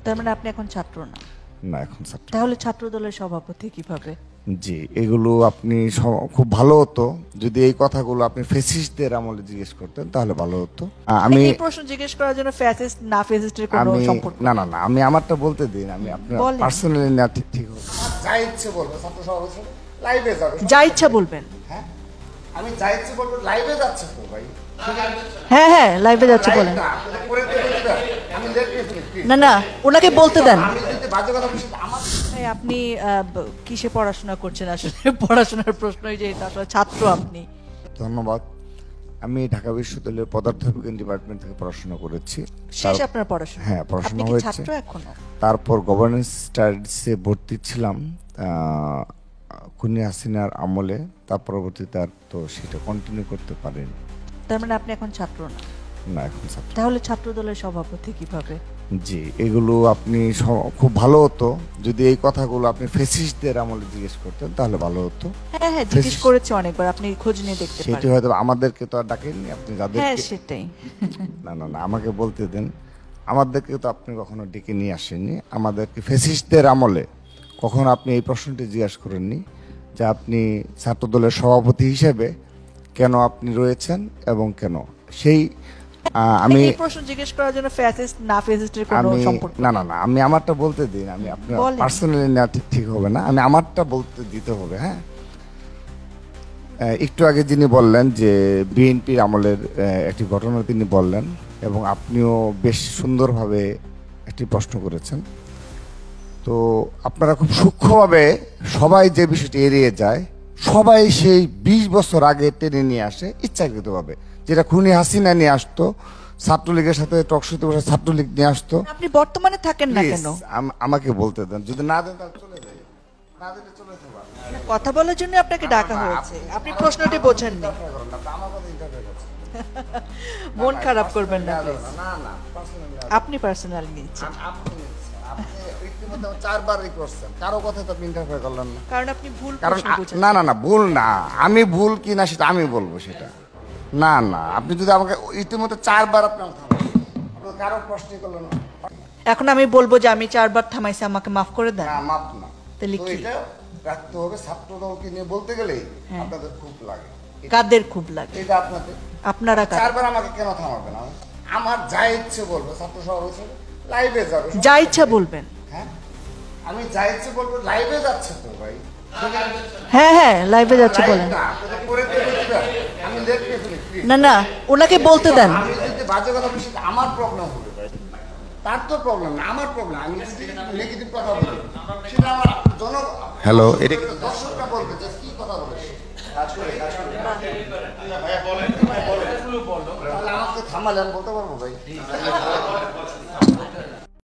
তার মানে আপনি এখন ছাত্র না? না, এখন ছাত্র। তাহলে ছাত্র দলের সভাপতি কিভাবে? জি, এগুলো আপনি খুব ভালো হতো যদি এই কথাগুলো আপনি ফ্যাসিস্টদের আমলে জিজ্ঞেস করতেন, তাহলে ভালো হতো। আমি এই প্রশ্ন জিজ্ঞেস করার জন্য ফ্যাসিস্ট না ফ্যাসিস্টের কোনো সম্পর্ক না না না, আমি আমারটা বলতে দিন। আমি আপনার পার্সোনালি না, ঠিক হবে। যা ইচ্ছে বলবো, ছাত্র সভাপতি লাইভে যাবে, যা ইচ্ছা বলবেন। হ্যাঁ, আমি যা ইচ্ছে বলবো, লাইভে যাচ্ছে তো ভাই। হ্যাঁ হ্যাঁ, লাইভে যাচ্ছে বলেন। না না, ওনাকে বলতে দেন। আপনি কিসে পড়াশোনা করছেন আসলে? পড়াশোনার প্রশ্নই যেহেতু আসলে ছাত্র আপনি। ধন্যবাদ। আমি ঢাকা বিশ্ববিদ্যালয়ের পদার্থবিজ্ঞান ডিপার্টমেন্ট থেকে পড়াশোনা করেছি। শেষ আপনার পড়াশোনা? হ্যাঁ, পড়াশোনা আপনি কি হয়েছে। ছাত্র এখনো? তারপর গভর্নেন্স স্টাডিজে ভর্তি ছিলাম খুনি হাসিনার আমলে। তার পরবর্তীতে আর তো সেটা কন্টিনিউ করতে পারেনি। তার মানে আপনি এখন ছাত্র না? না, এখন ছাত্র। তাহলে ছাত্র দলের সভাপতি কিভাবে? জি, এগুলো আপনি খুব ভালো হতো যদি এই কথাগুলো আপনি ফ্যাসিস্টদের আমলে জিজ্ঞেস করতেন, তাহলে ভালো হতো। হ্যাঁ হ্যাঁ, জিজ্ঞেস করেছি অনেকবার, আপনি খোঁজ নিয়ে দেখতে পারেন। সেটি হয়তো আমাদেরকে তো আর ডাকেননি, আপনি যাদেরকে। হ্যাঁ, সেটাই। না না না, আমাকে বলতে দেন। আমাদেরকে তো আপনি কখনো ডেকে নিয়ে আসেননি। আমাদেরকে ফ্যাসিস্টদের আমলে কখনো আপনি এই প্রশ্নটি জিজ্ঞাসা করেননি যে আপনি ছাত্রদলের সভাপতি হিসেবে কেন আপনি রয়েছেন এবং কেন সেই আমি এই প্রশ্ন জিজ্ঞেস করার জন্য ফ্যাসিস্ট না ফ্যাসিস্টের কোনো সম্পর্ক? না না না, আমি আমারটা বলতে দিন। আমি আপনার পার্সোনালি না, ঠিক হবে না। আমি আমারটা বলতে দিতে হবে। হ্যাঁ, একটু আগে যিনি বললেন যে বিএনপির আমলের একটি ঘটনা তিনি বললেন, এবং আপনিও বেশ সুন্দরভাবে একটি প্রশ্ন করেছেন। তো আপনারা খুব সূক্ষ্মভাবে সবাই যে বিষয়টি এড়িয়ে যায়, সবাই সেই 20 বছর আগে টেনে নিয়ে আসে ইচ্ছাকৃতভাবে, যেটা খুনি হাসিনা নিয়ে আসতো, ছাত্রলীগের সাথে টকশোতে বসে ছাত্রলীগ নিয়ে আসতো। আপনি বর্তমানে থাকেন না কেন? আমাকে বলতে দেন। যদি না দেন তাহলে চলে যাই, না দিলে চলে যাবো। কথা বলার জন্য আপনাকে ডাকা হয়েছে, আপনি প্রশ্নটি বোঝেন না। মন খারাপ করবেন না, আপনি পার্সোনালি নিচ্ছেন। কারো কথা তো আপনি ইন্টারফেয়ার করলেন না, কারণ আপনি ভুল কারণ প্রশ্ন বুঝেছেন। না না না, ভুল না। আমি ভুল কি না সেটা আমি বলবো, সেটা না না। আপনি যদি আমাকে ইতিমধ্যে 4 বার আপনি কারো প্রশ্নই করলেন না। এখন আমি বলবো যে আমি 4 বার থামাইছি, আমাকে মাফ করে দেন। না, মাপ না। তাহলে কি রাখতে হবে? ছাত্রদলকে নিয়ে বলতে গেলে আপনাদের খুব লাগে। কাদের খুব লাগে? এটা আপনাদের। আপনারা 4 বার আমাকে কেন থামাবেন? আমার যা ইচ্ছে বলবো, ছাত্র সভাপতি লাইভে যাবে, যা ইচ্ছা বলবেন। হ্যাঁ, আমি যা ইচ্ছে বলবো, লাইভে যাচ্ছে তো ভাই। হ্যাঁ হ্যাঁ, লাইভে যাচ্ছে বলেন। না না, ওনাকে বলতে দেন। আমি যদি বাজে কথা বলি সেটা আমার প্রবলেম হবে ভাই, তার তো প্রবলেম না, আমার প্রবলেম। আমি যদি নেগেটিভ কথা বলি সেটা আমার হ্যালো, এটা দর্শকরা বলবে যে কি কথা বলে। আমাকে থামালে আমি বলতে পারবো ভাই।